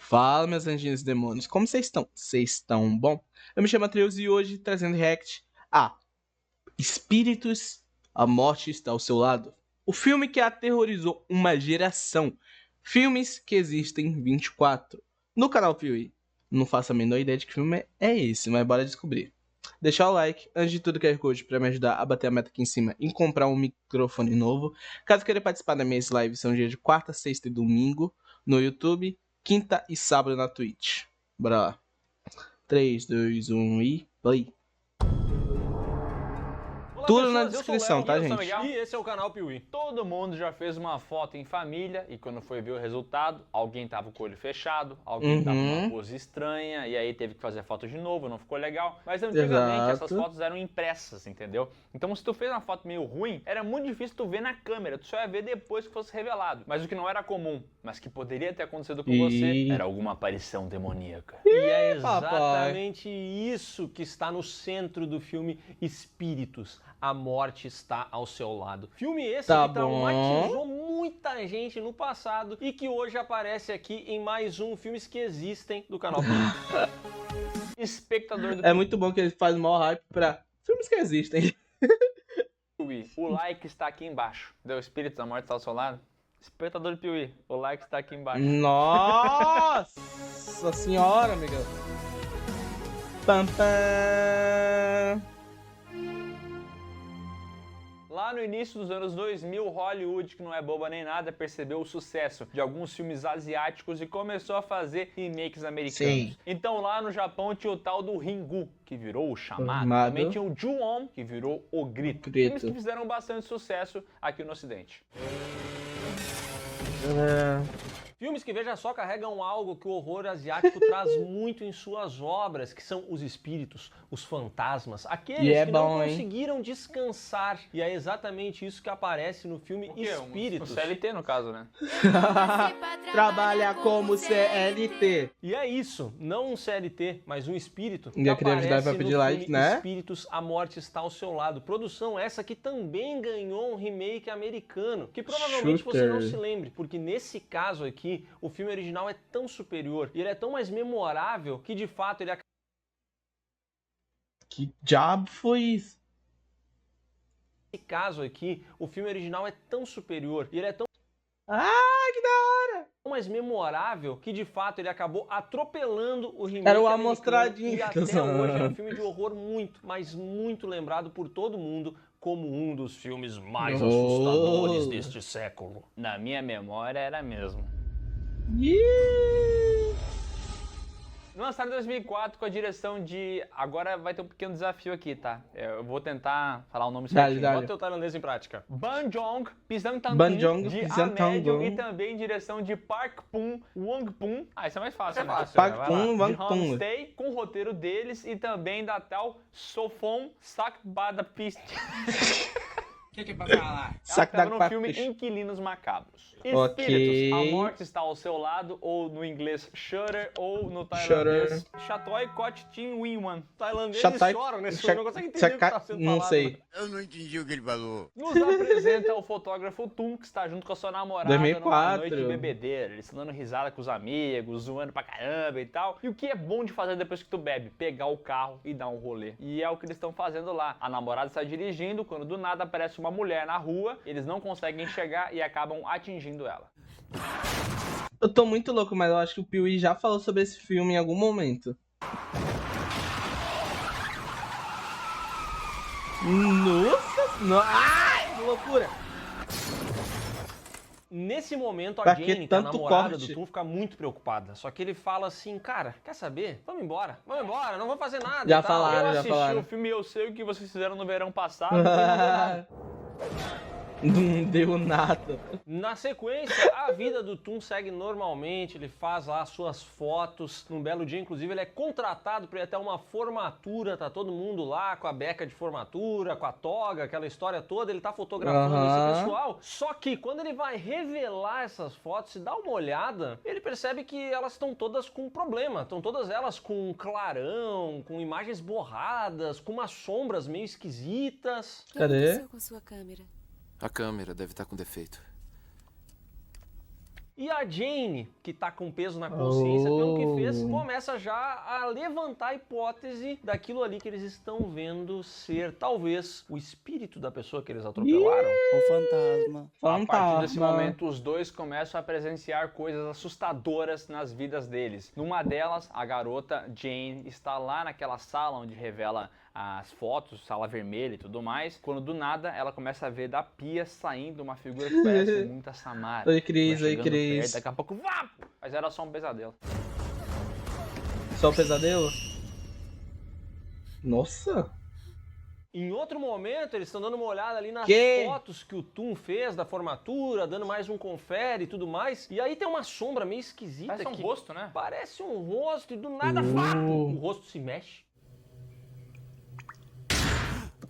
Fala, meus anjinhos e demônios, como vocês estão? Vocês estão bom? Eu me chamo Atreus e hoje trazendo react a Espíritos, a Morte está ao seu lado. O filme que aterrorizou uma geração. Filmes que existem 24. No canal Piuí. Não faço a menor ideia de que filme é esse, mas bora descobrir. Deixar o like, antes de tudo, QR Code para me ajudar a bater a meta aqui em cima e comprar um microfone novo. Caso queira participar das minhas lives, são dias de quarta, sexta e domingo no YouTube, quinta e sábado na Twitch. Bora lá. 3, 2, 1 e play. Olá, Tudo pessoas, na eu sou o descrição, Léo, tá, e eu sou o gente? Miguel, e esse é o canal Piuí. Todo mundo já fez uma foto em família e quando foi ver o resultado, alguém tava com o olho fechado, alguém tava numa pose estranha e aí teve que fazer a foto de novo, não ficou legal. Mas antigamente essas fotos eram impressas, entendeu? Então se tu fez uma foto meio ruim, era muito difícil tu ver na câmera, tu só ia ver depois que fosse revelado. Mas o que não era comum, mas que poderia ter acontecido com você, era alguma aparição demoníaca. E é exatamente isso que está no centro do filme Espíritos. A morte está ao seu lado. Filme esse que traumatizou muita gente no passado e que hoje aparece aqui em mais um Filmes que Existem do canal Piuí. Espectador do É muito bom que ele faz o maior hype pra filmes que existem. Piuí, o like está aqui embaixo. Deu Espírito da Morte está ao seu lado? Espectador do Piuí, o like está aqui embaixo. Nossa senhora, amiga. Pam, pam. Lá no início dos anos 2000, Hollywood, que não é boba nem nada, percebeu o sucesso de alguns filmes asiáticos e começou a fazer remakes americanos. Sim. Então lá no Japão tinha o tal do Ringu, que virou o Chamado. Também tinha o Ju-On, que virou o Grito. Filmes que fizeram bastante sucesso aqui no Ocidente. Filmes que, veja só, carregam algo que o horror asiático traz muito em suas obras, que são os espíritos, os fantasmas, aqueles que não conseguiram descansar. E é exatamente isso que aparece no filme Espíritos. O CLT, no caso, né? Trabalha como CLT. E é isso, não um CLT, mas um espírito que queria ajudar pra pedir like, né? Espíritos, a morte está ao seu lado. Produção essa que também ganhou um remake americano, que provavelmente você não se lembre, porque nesse caso aqui, o filme original é tão superior e ele é tão mais memorável que de fato ele... Que diabo foi isso? Nesse caso aqui, o filme original é tão superior e ele é tão... Ah, que da hora! Tão mais memorável que de fato ele acabou atropelando o remake Era uma amostradinha. E até hoje é um filme de horror muito, mas muito lembrado por todo mundo como um dos filmes mais assustadores deste século. Na minha memória era mesmo. Lançado em 2004 com a direção de... Agora vai ter um pequeno desafio aqui, tá? Eu vou tentar falar o nome certinho. Bota o tailandês em prática. Ban Jong Pisantangkun, de A Médium, e também direção de Park Pum Wangpum. Ah, isso é mais fácil, né? Park Pum Wangpum. De Homestay, com o roteiro deles e também da tal Sofon Sakbadapist. O que é pra falar? Ela estava no filme Inquilinos Macabros. Espíritos, a morte está ao seu lado, ou no inglês Shutter, ou no tailandês Chatoi Kot Tin Winwan. Tailandeses choram nesse filme, não consegue entender o que está sendo falado. Não sei. Eu não entendi o que ele falou. Nos apresenta o fotógrafo Tum, que está junto com a sua namorada 2004. numa noite de bebedeira. Eles estão dando risada com os amigos, zoando pra caramba e tal. E o que é bom de fazer depois que tu bebe? Pegar o carro e dar um rolê. E é o que eles estão fazendo lá. A namorada está dirigindo, quando do nada aparece uma mulher na rua, eles não conseguem chegar e acabam atingindo ela. Eu tô muito louco, mas eu acho que o Piuí já falou sobre esse filme em algum momento. Nossa! Ai, que loucura! Nesse momento, a Jane, que é a namorada do Tum, fica muito preocupada. Só que ele fala assim, cara, quer saber? Vamos embora, não vou fazer nada. Já falaram, já falaram. Eu assisti o filme e eu sei o que vocês fizeram no verão passado. Não deu nada. Na sequência, a vida do Tum segue normalmente, ele faz lá suas fotos. Num belo dia, inclusive, ele é contratado para ir até uma formatura, tá todo mundo lá com a beca de formatura, com a toga, aquela história toda, ele tá fotografando esse pessoal. Só que quando ele vai revelar essas fotos e dar uma olhada, ele percebe que elas estão todas com problema, estão todas elas com clarão, com imagens borradas, com umas sombras meio esquisitas. Cadê? O que aconteceu com a sua câmera? A câmera deve estar com defeito. E a Jane, que tá com peso na consciência pelo que fez, começa já a levantar a hipótese daquilo ali que eles estão vendo ser, talvez, o espírito da pessoa que eles atropelaram. O fantasma. A partir desse momento, os dois começam a presenciar coisas assustadoras nas vidas deles. Numa delas, a garota Jane está lá naquela sala onde revela as fotos, sala vermelha e tudo mais, quando do nada ela começa a ver da pia saindo uma figura que parece muito a Samara. Oi, Cris, Vai oi, chegando Cris. perto, daqui a pouco, vá! Mas era só um pesadelo. Só o pesadelo? Nossa! Em outro momento, eles estão dando uma olhada ali nas Que? fotos que o Tum fez da formatura, dando mais um confere e tudo mais. E aí tem uma sombra meio esquisita. Parece um que rosto, né? Parece um rosto e do nada, vá! O rosto se mexe.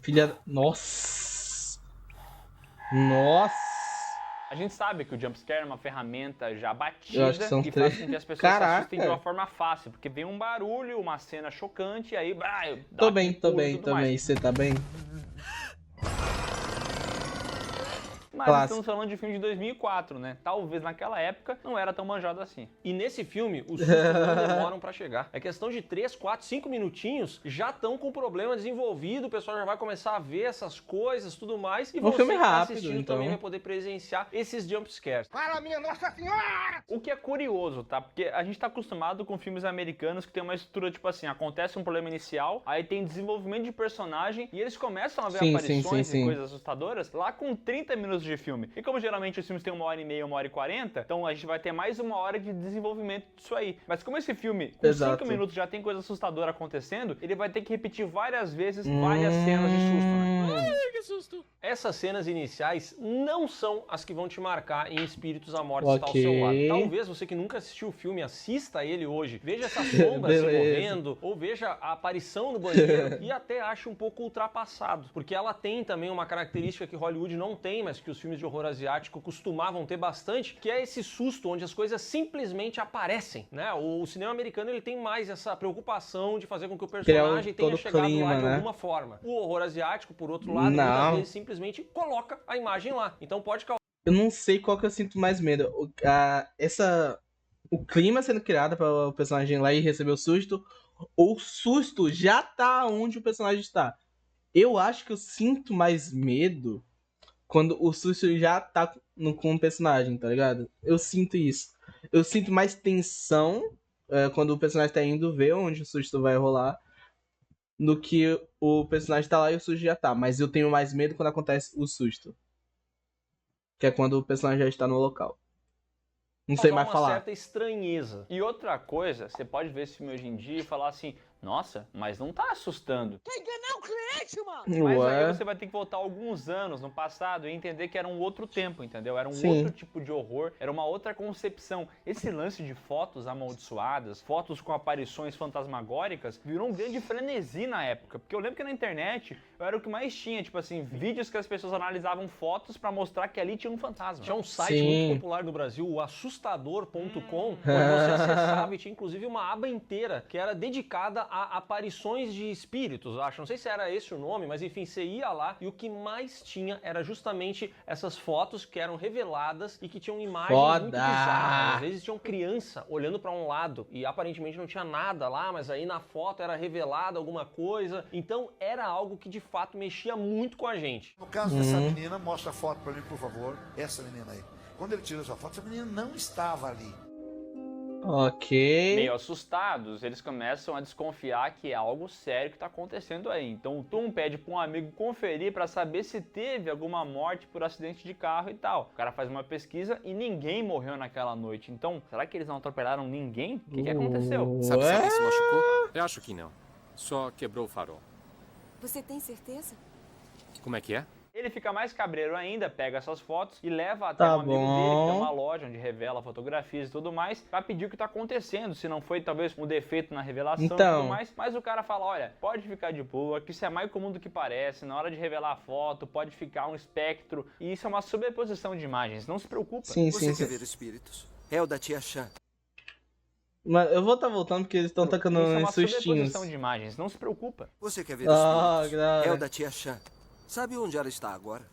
Filha... Nossa! Nossa! A gente sabe que o jumpscare é uma ferramenta já Eu batida acho que são que três. faz com que as pessoas Caraca. se assustem de uma forma fácil, porque vem um barulho, uma cena chocante, e aí... Tô bem, tô bem. Você tá bem? Mas Clássico. estamos falando de filme de 2004, né? Talvez naquela época não era tão manjado assim. E nesse filme, os sustos não demoram pra chegar. É questão de 3, 4, 5 minutinhos, já estão com o problema desenvolvido, o pessoal já vai começar a ver essas coisas, tudo mais. E Um você filme que tá rápido, assistindo então. também vai poder presenciar esses jumpscares. Para minha Nossa Senhora! O que é curioso, tá? Porque a gente tá acostumado com filmes americanos que tem uma estrutura tipo assim, acontece um problema inicial, aí tem desenvolvimento de personagem e eles começam a ver Sim, aparições sim. e coisas assustadoras lá com 30 minutos de filme. E como geralmente os filmes têm 1h30, 1h40, então a gente vai ter mais 1 hora de desenvolvimento disso aí. Mas como esse filme com Exato. 5 minutos já tem coisa assustadora acontecendo, ele vai ter que repetir várias vezes várias cenas de susto, né? Essas cenas iniciais não são as que vão te marcar em Espíritos a Morte Está ao Ok. Seu Lado. Talvez você que nunca assistiu o filme, assista ele hoje, veja essa sombra se Beleza. movendo, ou veja a aparição no banheiro e até ache um pouco ultrapassado. Porque ela tem também uma característica que Hollywood não tem, mas que os filmes de horror asiático costumavam ter bastante, que é esse susto onde as coisas simplesmente aparecem, né? O cinema americano ele tem mais essa preocupação de fazer com que o personagem tenha todo chegado clima, lá de né? alguma forma. O horror asiático, por outro lado, Não. muitas vezes simplesmente coloca a imagem lá. Então pode causar Eu não sei qual que eu sinto mais medo. O clima sendo criado para o personagem ir lá e receber o susto, ou o susto já tá onde o personagem está. Eu acho que eu sinto mais medo quando o susto já tá com o personagem, tá ligado? Eu sinto isso. Eu sinto mais tensão quando o personagem tá indo ver onde o susto vai rolar, do que o personagem tá lá e o susto já tá. Mas eu tenho mais medo quando acontece o susto. Que é quando o personagem já está no local. Não sei mais uma falar. certa estranheza. E outra coisa, você pode ver esse filme hoje em dia e falar assim, nossa, mas não tá assustando. Mas aí você vai ter que voltar alguns anos no passado e entender que era um outro tempo, entendeu? Era um Sim. outro tipo de horror, era uma outra concepção. Esse lance de fotos amaldiçoadas, fotos com aparições fantasmagóricas, virou um grande frenesi na época. Porque eu lembro que na internet eu era o que mais tinha, tipo assim, vídeos que as pessoas analisavam fotos pra mostrar que ali tinha um fantasma. Tinha um site Sim. muito popular no Brasil, o assustador.com, onde você acessava e tinha inclusive uma aba inteira que era dedicada a aparições de espíritos, eu acho. Não sei se era esse o nome, mas enfim, você ia lá e o que mais tinha era justamente essas fotos que eram reveladas e que tinham imagens Foda! muito bizarras. Às vezes tinham criança olhando pra um lado e aparentemente não tinha nada lá, mas aí na foto era revelada alguma coisa. Então era algo que de fato mexia muito com a gente. No caso dessa menina, mostra a foto pra mim, por favor. Essa menina aí. Quando ele tirou essa foto, essa menina não estava ali. Ok. Meio assustados, eles começam a desconfiar que é algo sério que tá acontecendo aí. Então o Tom pede pra um amigo conferir pra saber se teve alguma morte por acidente de carro e tal. O cara faz uma pesquisa e ninguém morreu naquela noite. Então, será que eles não atropelaram ninguém? O que aconteceu? Sabe se alguém se machucou? Eu acho que não. Só quebrou o farol. Você tem certeza? Como é que é? Ele fica mais cabreiro ainda, pega essas fotos e leva até Tá um amigo dele, que tem bom. uma loja onde revela fotografias e tudo mais, pra pedir o que tá acontecendo, se não foi talvez um defeito na revelação e Então. tudo mais. Mas o cara fala, olha, pode ficar de boa, que isso é mais comum do que parece, na hora de revelar a foto pode ficar um espectro, e isso é uma sobreposição de imagens, não se preocupa. Sim, Você sim, quer sim. ver espíritos? É o da tia Chan. Mas eu vou estar voltando porque eles estão tacando Isso é uns uma sustinhos. sobreposição de imagens, não se preocupa. Você quer ver Ah, espíritos? graças. É o da tia Chan. Sabe onde ela está agora?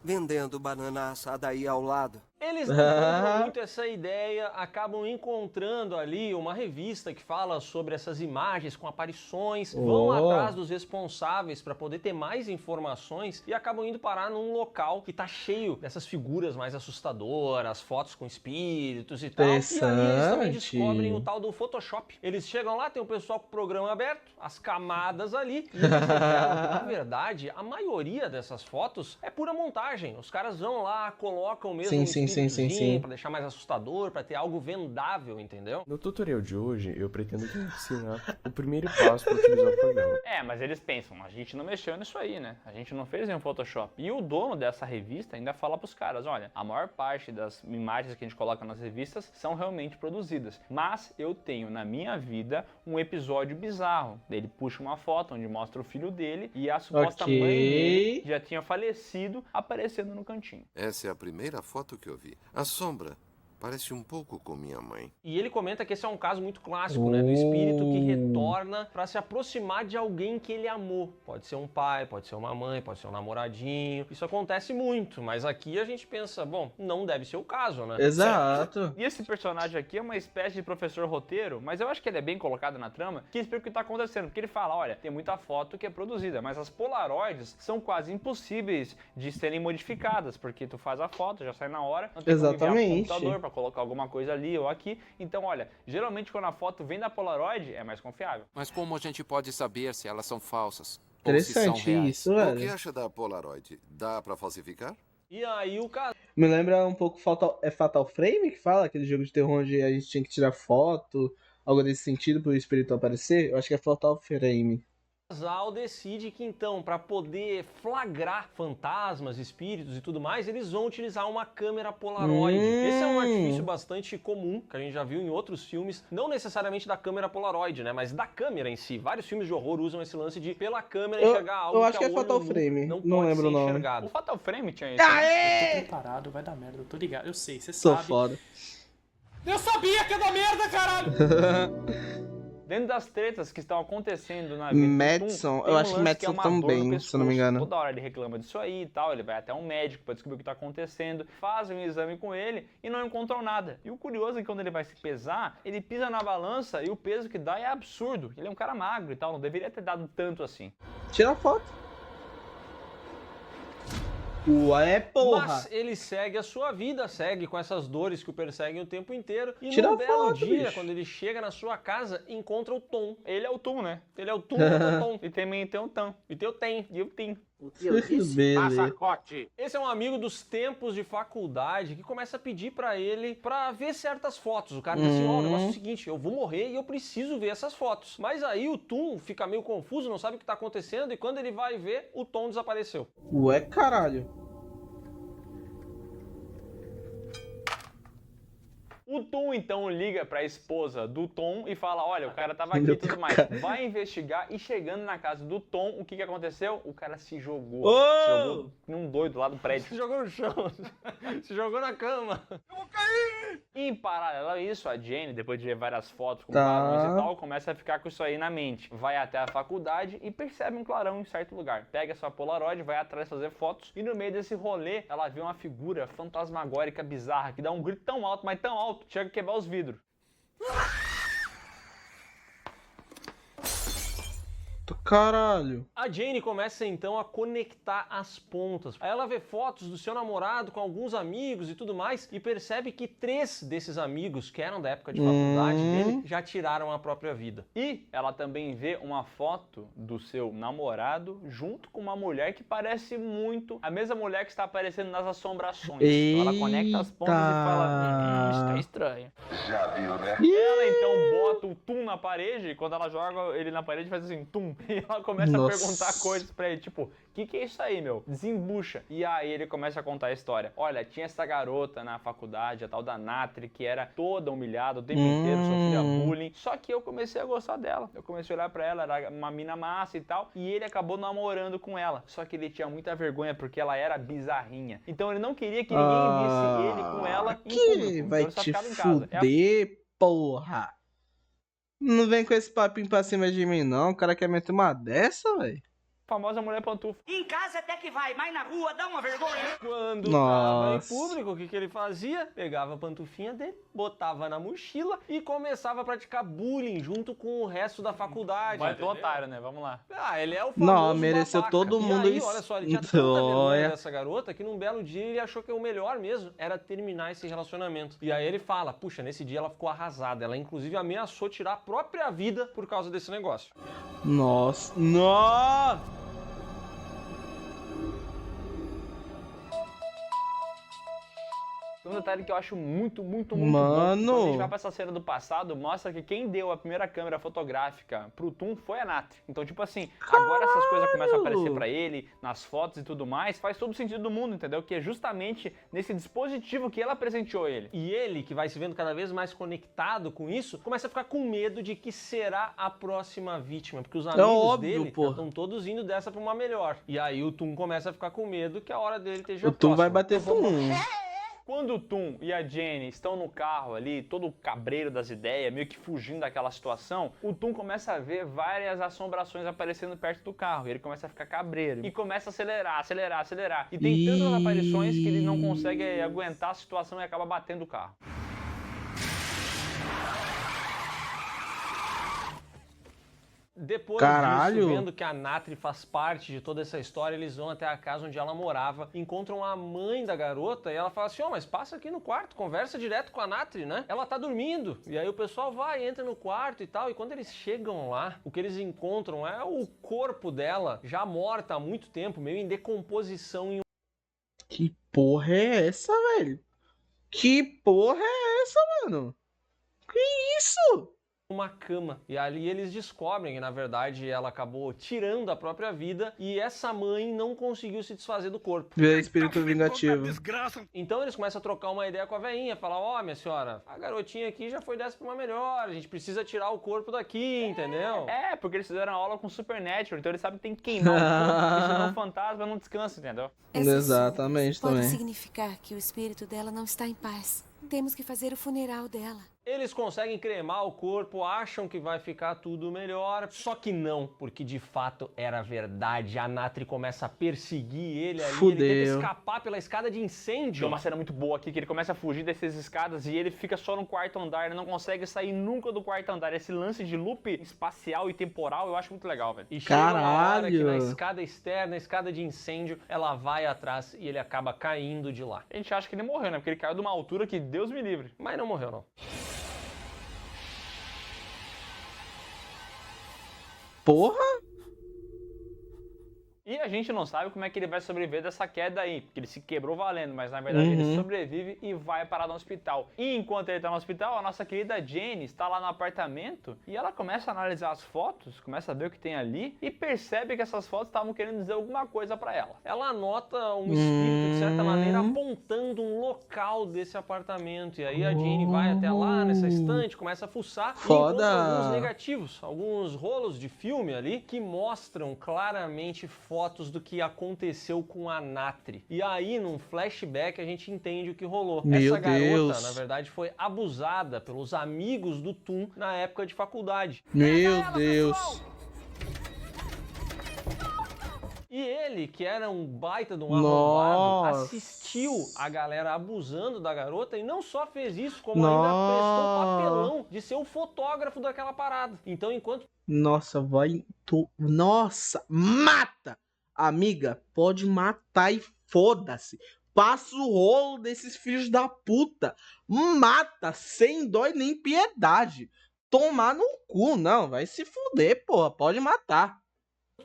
Vendendo banana assada aí ao lado. Eles não compram muito essa ideia, acabam encontrando ali uma revista que fala sobre essas imagens com aparições, vão atrás dos responsáveis para poder ter mais informações e acabam indo parar num local que tá cheio dessas figuras mais assustadoras, fotos com espíritos e tal. E aí eles também descobrem o tal do Photoshop. Eles chegam lá, tem o pessoal com o programa aberto, as camadas ali, e eles revelam que, na verdade, a maioria dessas fotos é pura montagem. Os caras vão lá, colocam mesmo sim. Pra deixar mais assustador, pra ter algo vendável, entendeu? No tutorial de hoje, eu pretendo te ensinar o primeiro passo para utilizar o programa. Mas eles pensam, a gente não mexeu nisso aí, né? A gente não fez nenhum Photoshop. E o dono dessa revista ainda fala pros caras, olha, a maior parte das imagens que a gente coloca nas revistas são realmente produzidas. Mas eu tenho na minha vida um episódio bizarro. Ele puxa uma foto onde mostra o filho dele e a suposta mãe dele já tinha falecido aparecendo no cantinho. Essa é a primeira foto que eu vi. A sombra parece um pouco com minha mãe. E ele comenta que esse é um caso muito clássico, né? Do espírito que retorna para se aproximar de alguém que ele amou. Pode ser um pai, pode ser uma mãe, pode ser um namoradinho. Isso acontece muito, mas aqui a gente pensa, bom, não deve ser o caso, né? Exato. E esse personagem aqui é uma espécie de professor roteiro, mas eu acho que ele é bem colocado na trama, que explica o que tá acontecendo. Porque ele fala, olha, tem muita foto que é produzida, mas as polaroids são quase impossíveis de serem modificadas, porque tu faz a foto, já sai na hora, não tem como enviar pro computador pra colocar alguma coisa ali ou aqui. Então, olha, geralmente quando a foto vem da Polaroid, é mais confiável. Mas como a gente pode saber se elas são falsas? Interessante isso, velho. O que acha da Polaroid? Dá pra falsificar? E aí o cara... Me lembra um pouco Fatal Frame, que fala? Aquele jogo de terror onde a gente tinha que tirar foto, algo nesse sentido, pro espírito aparecer. Eu acho que é Fatal Frame. O casal decide que então, para poder flagrar fantasmas, espíritos e tudo mais, eles vão utilizar uma câmera Polaroid. Esse é um artifício bastante comum, que a gente já viu em outros filmes, não necessariamente da câmera Polaroid, né, mas da câmera em si. Vários filmes de horror usam esse lance de, pela câmera, enxergar algo eu acho que é a olho Fatal nu Frame, não não pode lembro ser o nome. enxergado. O Fatal Frame tinha isso. Eu tô preparado, vai dar merda, eu tô ligado, eu sei, você sabe. Sou foda. Eu sabia que ia dar merda, caralho! Dentro das tretas que estão acontecendo na vida Madison, eu acho que Madison também, se eu não me engano. Toda hora ele reclama disso aí e tal, ele vai até um médico pra descobrir o que tá acontecendo, fazem um exame com ele e não encontram nada. E o curioso é que quando ele vai se pesar, ele pisa na balança e o peso que dá é absurdo. Ele é um cara magro e tal, não deveria ter dado tanto assim. Tira a foto. Ué, porra! Mas ele segue a sua vida, segue com essas dores que o perseguem o tempo inteiro. E Tira num a belo foto, dia, bicho. quando ele chega na sua casa, encontra o Tom. Ele é o Tum, né? Ele é o Tom, o Tom. E também tem o Tam. E tem o Tem. E o Tim. O que eu disse? Beleza. Passacote. Esse é um amigo dos tempos de faculdade que começa a pedir pra ele pra ver certas fotos. O cara diz assim, ó, o negócio é o seguinte, eu vou morrer e eu preciso ver essas fotos. Mas aí o Tom fica meio confuso, não sabe o que tá acontecendo e quando ele vai ver, o Tom desapareceu. Ué, caralho. O Tom, então, liga pra esposa do Tom e fala, olha, o cara tava aqui e tudo mais. Vai investigar e chegando na casa do Tom, o que aconteceu? O cara se jogou. Se jogou num doido lá do prédio. Se jogou no chão. Se jogou na cama. Eu vou cair! E em paralelo a isso, a Jane, depois de ver várias fotos com barões e tal, começa a ficar com isso aí na mente. Vai até a faculdade e percebe um clarão em certo lugar. Pega sua Polaroid, vai atrás fazer fotos e no meio desse rolê, ela vê uma figura fantasmagórica bizarra que dá um grito tão alto, mas tão alto, chega a quebrar os vidros. Caralho. A Jane começa então a conectar as pontas. Aí ela vê fotos do seu namorado com alguns amigos e tudo mais e percebe que 3 desses amigos, que eram da época de faculdade dele, já tiraram a própria vida. E ela também vê uma foto do seu namorado junto com uma mulher que parece muito a mesma mulher que está aparecendo nas assombrações. Então ela conecta as pontas e fala, isso tá estranho. Já viu, né? Ela então bota o tum na parede e quando ela joga ele na parede faz assim, tum. E ela começa a perguntar coisas pra ele, tipo, o que é isso aí, meu? Desembucha. E aí ele começa a contar a história. Olha, tinha essa garota na faculdade, a tal da Natri, que era toda humilhada, o tempo inteiro sofria bullying. Só que eu comecei a gostar dela. Eu comecei a olhar pra ela, era uma mina massa e tal. E ele acabou namorando com ela. Só que ele tinha muita vergonha porque ela era bizarrinha. Então ele não queria que ninguém visse ele com ela em público. Vai então, te fuder, porra. Não vem com esse papinho pra cima de mim, não. O cara quer meter uma dessa, velho. Famosa mulher pantufa. Em casa até que vai, mas na rua dá uma vergonha. Quando tava em público, o que ele fazia? Pegava a pantufinha dele, botava na mochila e começava a praticar bullying junto com o resto da faculdade. Mas do otário, né? Vamos lá. Ah, ele é o famoso Não, mereceu babaca. todo mundo E aí, isso. olha só, ele tinha tanta vergonha dessa garota que num belo dia ele achou que o melhor mesmo era terminar esse relacionamento. E aí ele fala, puxa, nesse dia ela ficou arrasada. Ela inclusive ameaçou tirar a própria vida por causa desse negócio. Nossa. Nossa! Tem um detalhe que eu acho muito bom. Mano! Quando a gente vai pra essa cena do passado, mostra que quem deu a primeira câmera fotográfica pro Tum foi a Natri. Então, tipo assim, agora essas coisas começam a aparecer pra ele, nas fotos e tudo mais, faz todo o sentido do mundo, entendeu? Que é justamente nesse dispositivo que ela presenteou ele. E ele, que vai se vendo cada vez mais conectado com isso, começa a ficar com medo de que será a próxima vítima, porque os amigos dele estão todos indo dessa pra uma melhor. E aí o Tum começa a ficar com medo que a hora dele esteja O Tum vai bater Tum. Quando o Tum e a Jenny estão no carro ali, todo cabreiro das ideias, meio que fugindo daquela situação, o Tum começa a ver várias assombrações aparecendo perto do carro. E ele começa a ficar cabreiro. E começa a acelerar. E tem tantas aparições que ele não consegue aguentar a situação e acaba batendo o carro. Depois Caralho. disso, vendo que a Natri faz parte de toda essa história, eles vão até a casa onde ela morava, encontram a mãe da garota e ela fala assim, mas passa aqui no quarto, conversa direto com a Natri, né? Ela tá dormindo. E aí o pessoal vai, entra no quarto e tal, e quando eles chegam lá, o que eles encontram é o corpo dela, já morta há muito tempo, meio em decomposição. Que porra é essa, velho? Que porra é essa, mano? Que isso? Uma cama. E ali eles descobrem que, na verdade, ela acabou tirando a própria vida e essa mãe não conseguiu se desfazer do corpo. Vê espírito vingativo. Então eles começam a trocar uma ideia com a veinha, falar, minha senhora, a garotinha aqui já foi dessa pra uma melhor, a gente precisa tirar o corpo daqui, entendeu? É, porque eles fizeram aula com Supernatural, então eles sabem que tem que queimar o corpo, porque senão o fantasma não descansa, entendeu? Exatamente, pode também. significar que o espírito dela não está em paz. Temos que fazer o funeral dela. Eles conseguem cremar o corpo, acham que vai ficar tudo melhor, só que não, porque de fato era verdade. A Natri começa a perseguir ele ali, ele tenta escapar pela escada de incêndio. Tem uma cena muito boa aqui, que ele começa a fugir dessas escadas e ele fica só no quarto andar, ele não consegue sair nunca do quarto andar. Esse lance de loop espacial e temporal eu acho muito legal, velho. E chega uma hora que na escada externa, na escada de incêndio, ela vai atrás e ele acaba caindo de lá. A gente acha que ele morreu, né? Porque ele caiu de uma altura que Deus me livre. Mas não morreu, não. Porra! E a gente não sabe como é que ele vai sobreviver dessa queda aí, porque ele se quebrou valendo, mas na verdade ele sobrevive e vai parar no hospital. E enquanto ele tá no hospital, a nossa querida Jenny está lá no apartamento e ela começa a analisar as fotos, começa a ver o que tem ali e percebe que essas fotos estavam querendo dizer alguma coisa pra ela. Ela nota um espírito, de certa maneira, apontando um local desse apartamento. E aí a Jenny vai até lá, nessa estante, começa a fuçar e encontra alguns negativos, alguns rolos de filme ali que mostram claramente fotos do que aconteceu com a Natri. E aí, num flashback, a gente entende o que rolou. Essa garota, na verdade, foi abusada pelos amigos do Tum na época de faculdade. Meu Deus! E ele, que era um baita de um arrombado, assistiu a galera abusando da garota e não só fez isso, como ainda prestou o papelão de ser o fotógrafo daquela parada. Então, enquanto... Nossa, Nossa, mata! Amiga, pode matar e foda-se. Passa o rolo desses filhos da puta. Mata, sem dó e nem piedade. Tomar no cu, não. Vai se fuder, porra. Pode matar.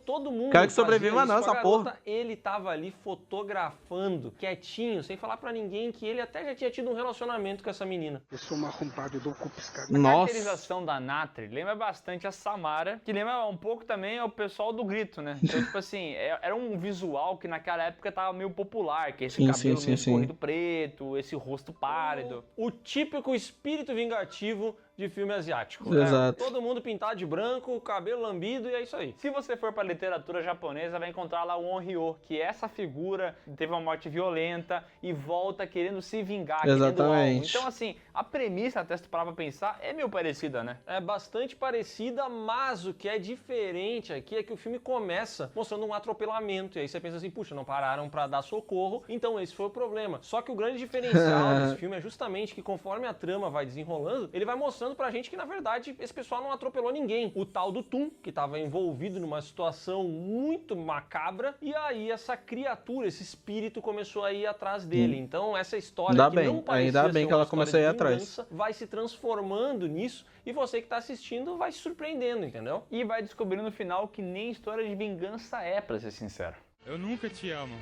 Todo mundo quero que sobreviva não, essa porra. Ele tava ali fotografando, quietinho, sem falar pra ninguém que ele até já tinha tido um relacionamento com essa menina. Eu sou uma arrombada, eu dou cu piscada. A caracterização da Natri lembra bastante a Samara, que lembra um pouco também o pessoal do Grito, né? Então, tipo assim, era um visual que naquela época tava meio popular, que esse cabelo meio escorrido preto, esse rosto pálido. O típico espírito vingativo de filme asiático. Exato. Todo mundo pintado de branco, cabelo lambido e é isso aí. Se você for pra literatura japonesa, vai encontrar lá o Onryo, que é essa figura teve uma morte violenta e volta querendo se vingar, querendo algo. Exatamente. Então, assim, a premissa, até se tu parar pra pensar, é meio parecida, né? É bastante parecida, mas o que é diferente aqui é que o filme começa mostrando um atropelamento. E aí você pensa assim, puxa, não pararam pra dar socorro, então esse foi o problema. Só que o grande diferencial desse filme é justamente que conforme a trama vai desenrolando, ele vai mostrando pra gente que, na verdade, esse pessoal não atropelou ninguém. O tal do Tum, que estava envolvido numa situação muito macabra, e aí essa criatura, esse espírito começou a ir atrás dele. Então essa história Ainda que bem, não parecia ainda bem ser que uma ela história começou a ir de atrás. vingança, vai se transformando nisso, e você que tá assistindo vai se surpreendendo, entendeu? E vai descobrindo no final que nem história de vingança é, pra ser sincero. Eu nunca te amo.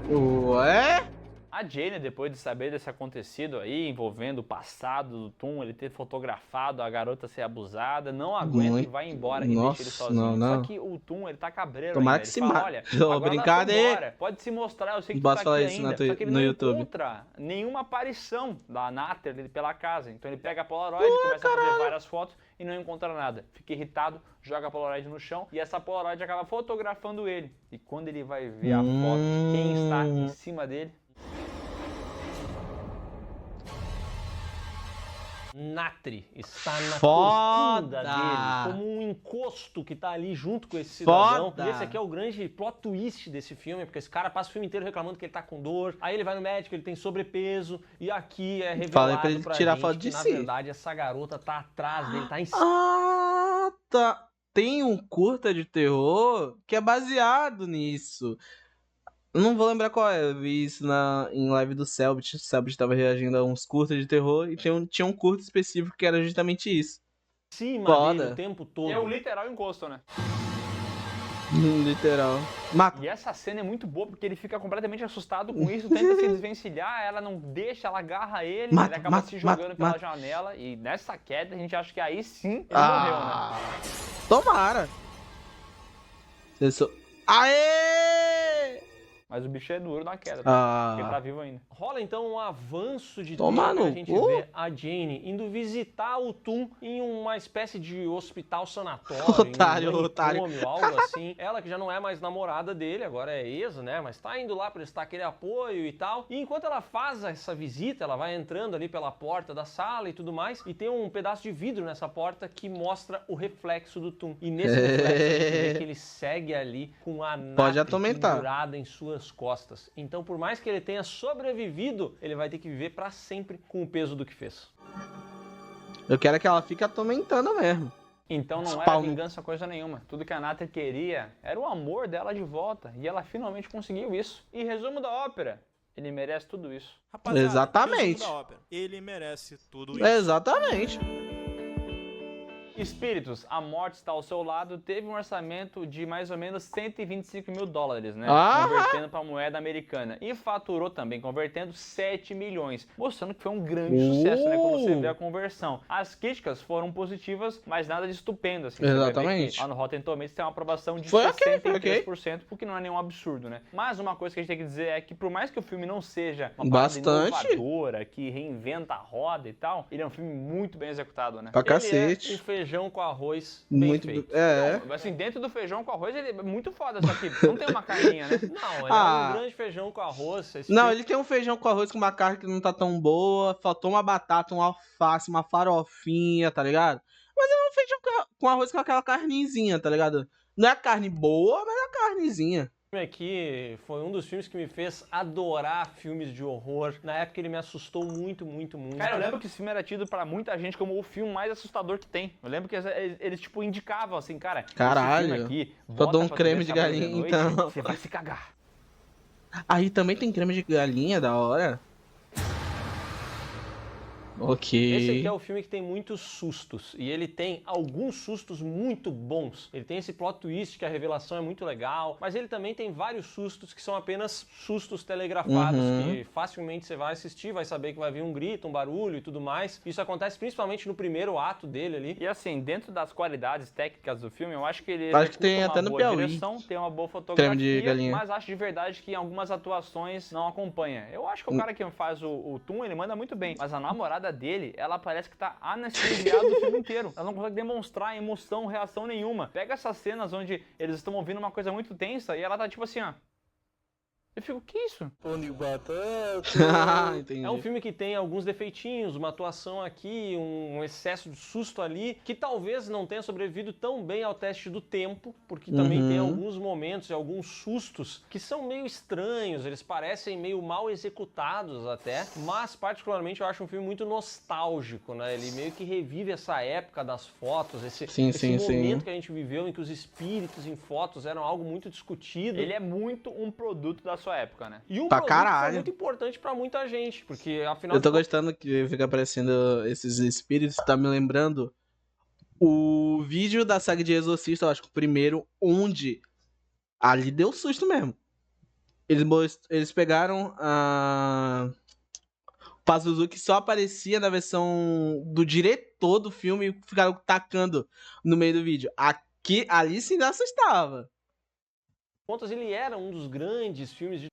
Ué? A Jane, depois de saber desse acontecido aí, envolvendo o passado do Tum, ele ter fotografado a garota ser abusada, não aguenta e vai embora e deixa ele sozinho. não. Só que o Tum, ele tá cabreiro Tomara ainda. que Ele se fala, mate. olha, Ô, agora brincadeira. nós vamos embora. Pode se mostrar, eu sei que tu Bota tá falar aqui isso ainda. Só que ele no não YouTube. encontra nenhuma aparição da Nathalie pela casa. Então ele pega a Polaroid, começa a fazer várias fotos e não encontra nada. Fica irritado, joga a Polaroid no chão e essa Polaroid acaba fotografando ele. E quando ele vai ver a foto, quem está em cima dele? Natri está na Foda! corcunda dele, como um encosto que tá ali junto com esse cidadão. Foda! E esse aqui é o grande plot twist desse filme, porque esse cara passa o filme inteiro reclamando que ele tá com dor, aí ele vai no médico, ele tem sobrepeso, e aqui é Falei revelado pra ele pra tirar gente foto que, de na si. verdade, essa garota tá atrás dele, tá em Ah, tá. Tem um curta de terror que é baseado nisso. Eu não vou lembrar qual é. Eu vi isso em live do Selbit. O Selbit tava reagindo a uns curtas de terror e tinha um curto específico que era justamente isso. cima Foda. dele o tempo todo. É o literal encosto, né? Literal. Mata. E essa cena é muito boa porque ele fica completamente assustado com isso, tenta se desvencilhar, ela não deixa, ela agarra ele, Mata, ele acaba mata, se jogando mata, pela mata. janela e nessa queda a gente acha que aí sim ele morreu, né? Tomara. Aê! Mas o bicho é duro na queda, Ah. porque ele tá vivo ainda. Rola então um avanço de Toma tempo, no a gente cu. vê a Jane indo visitar o Tum em uma espécie de hospital sanatório, Otário, em um otário. manicômio, algo assim. Ela que já não é mais namorada dele, agora é ex, né? Mas tá indo lá prestar aquele apoio e tal. E enquanto ela faz essa visita, ela vai entrando ali pela porta da sala e tudo mais, e tem um pedaço de vidro nessa porta que mostra o reflexo do Tum. E nesse reflexo a gente vê que ele segue ali com a Pode Natri atormentar. pendurada em suas costas. Então, por mais que ele tenha sobrevivido, ele vai ter que viver pra sempre com o peso do que fez. Eu quero que ela fique atormentando mesmo. Então não era Spawn. vingança coisa nenhuma. Tudo que a Nathalie queria era o amor dela de volta. E ela finalmente conseguiu isso. E resumo da ópera, ele merece tudo isso. Rapaziada, Exatamente. resumo da ópera. Ele merece tudo isso. Exatamente. Espíritos, a morte está ao seu lado, teve um orçamento de mais ou menos 125 mil dólares, né? Ah! Convertendo para moeda americana. E faturou também, convertendo 7 milhões. Mostrando que foi um grande sucesso, né? Quando você vê a conversão. As críticas foram positivas, mas nada de estupendo, assim. Você vai ver Exatamente. que lá no Rotten Tomatoes tem uma aprovação de Foi ok, 63%, o que não é nenhum absurdo, né? Mas uma coisa que a gente tem que dizer é que por mais que o filme não seja uma parada Bastante. inovadora, que reinventa a roda e tal, ele é um filme muito bem executado, né? Pra Ele cacete. é um feijão com arroz bem Muito. feito. É. Não, assim, dentro do feijão com arroz, ele é muito foda, só que não tem uma carninha, né? Não, ele é Ah. um grande feijão com arroz. esse Não, filme- ele tem um feijão com arroz com uma carne que não tá tão boa. Faltou uma batata, um alface, uma farofinha, tá ligado? Mas é um feijão com arroz com aquela carnezinha, tá ligado? Não é a carne boa, mas é a carnezinha. filme aqui foi um dos filmes que me fez adorar filmes de horror. Na época ele me assustou muito, muito, muito. Cara, eu lembro que esse filme era tido pra muita gente como o filme mais assustador que tem. Eu lembro que eles tipo, indicavam assim, cara, Caralho. esse filme aqui, Só bota dou um pra tu creme ver de sábado galinha, noite, então. Você vai se cagar. Aí também tem creme de galinha, da hora. Ok. Esse aqui é o filme que tem muitos sustos, e ele tem alguns sustos muito bons. Ele tem esse plot twist que a revelação é muito legal, mas ele também tem vários sustos que são apenas sustos telegrafados, que facilmente você vai assistir, vai saber que vai vir um grito, um barulho e tudo mais. Isso acontece principalmente no primeiro ato dele ali. E assim, dentro das qualidades técnicas do filme, eu acho que ele Acho que tem executa até uma no boa Piauí. direção, tem uma boa Creme de fotografia, galinha. mas acho de verdade que em algumas atuações não acompanha. Eu acho que o cara que faz o Tum, ele manda muito bem, mas a namorada cara dele, ela parece que tá anestesiada o filme inteiro. Ela não consegue demonstrar emoção, reação nenhuma. Pega essas cenas onde eles estão ouvindo uma coisa muito tensa e ela tá tipo assim, ó. Eu fico, o que é isso? Entendi. É um filme que tem alguns defeitinhos, uma atuação aqui, um excesso de susto ali, que talvez não tenha sobrevivido tão bem ao teste do tempo, porque também tem alguns momentos e alguns sustos que são meio estranhos, eles parecem meio mal executados até, mas particularmente eu acho um filme muito nostálgico, né? Ele meio que revive essa época das fotos, esse momento que a gente viveu em que os espíritos em fotos eram algo muito discutido. Ele é muito um produto da sua época, né? E um Pra produto que caralho. foi muito importante pra muita gente, porque afinal Eu tô gostando que fica aparecendo esses espíritos, tá me lembrando o vídeo da saga de Exorcista, eu acho que o primeiro, onde ali deu susto mesmo. Eles pegaram o Pazuzu que só aparecia na versão do diretor do filme e ficaram tacando no meio do vídeo. Ali sim assustava. contas, ele era um dos grandes filmes de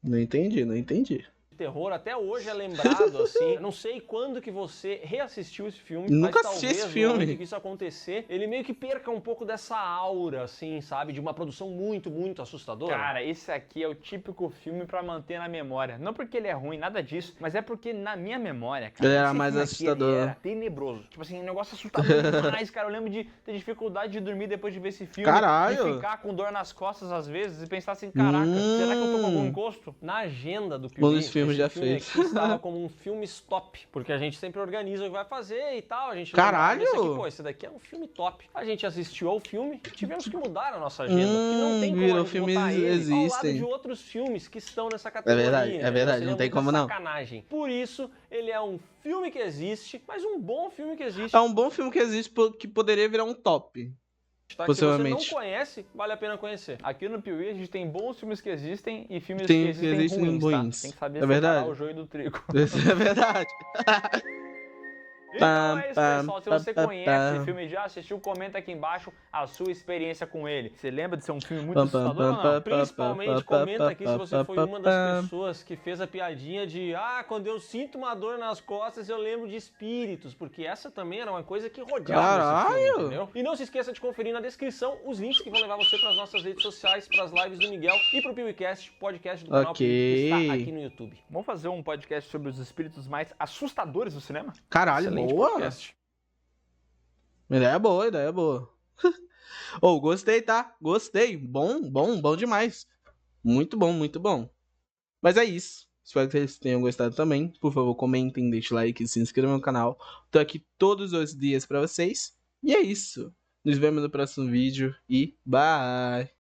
Não entendi. terror, até hoje é lembrado, assim. Eu não sei quando que você reassistiu esse filme, Nunca mas assisti talvez esse no filme. momento que isso acontecer, ele meio que perca um pouco dessa aura, assim, sabe? De uma produção muito, muito assustadora. Cara, esse aqui é o típico filme pra manter na memória. Não porque ele é ruim, nada disso, mas é porque na minha memória, cara, Ele era esse mais filme aqui, assustador. ele era tenebroso. Tipo assim, um negócio assustador demais, cara. Eu lembro de ter dificuldade de dormir depois de ver esse filme. Caralho! De ficar com dor nas costas às vezes e pensar assim, caraca, será que eu tô com algum encosto? Na agenda do Um Piuí, dos filmes esse já filme fez. aqui estava como um filme stop, porque a gente sempre organiza o que vai fazer e tal, a gente Caralho! lembrava desse aqui, pô, esse daqui é um filme top. A gente assistiu ao filme e tivemos que mudar a nossa agenda, porque não tem como a virou gente filmes botar ele ao lado existem. de outros filmes que estão nessa categoria. É verdade, Seria não tem muita como não. sacanagem. Por isso, ele é um filme que existe, mas um bom filme que existe. É um bom filme que existe, que poderia virar um top. Tá? Que se você não Possivelmente. conhece, vale a pena conhecer. Aqui no Piuí a gente tem bons filmes que existem e filmes Tem que existem ruins, tá? Tem que saber É separar verdade. o joio do trigo. Isso é verdade. Então é isso, pessoal. Se você conhece esse filme e já assistiu, comenta aqui embaixo a sua experiência com ele. Você lembra de ser um filme muito assustador ou não? Principalmente comenta aqui se você foi uma das pessoas que fez a piadinha de quando eu sinto uma dor nas costas eu lembro de espíritos, porque essa também era uma coisa que rodeava esse filme, entendeu? E não se esqueça de conferir na descrição os links que vão levar você para as nossas redes sociais, para as lives do Miguel e pro PeeWeeCast, podcast do canal Piuí, que está aqui no YouTube. Vamos fazer um podcast sobre os espíritos mais assustadores do cinema? Caralho, Excelente boa. podcast. Ideia boa. Oh, gostei, tá? Gostei. Bom demais. Muito bom. Mas é isso. Espero que vocês tenham gostado também. Por favor, comentem, deixem like, se inscrevam no canal. Tô aqui todos os dias pra vocês. E é isso. Nos vemos no próximo vídeo e bye!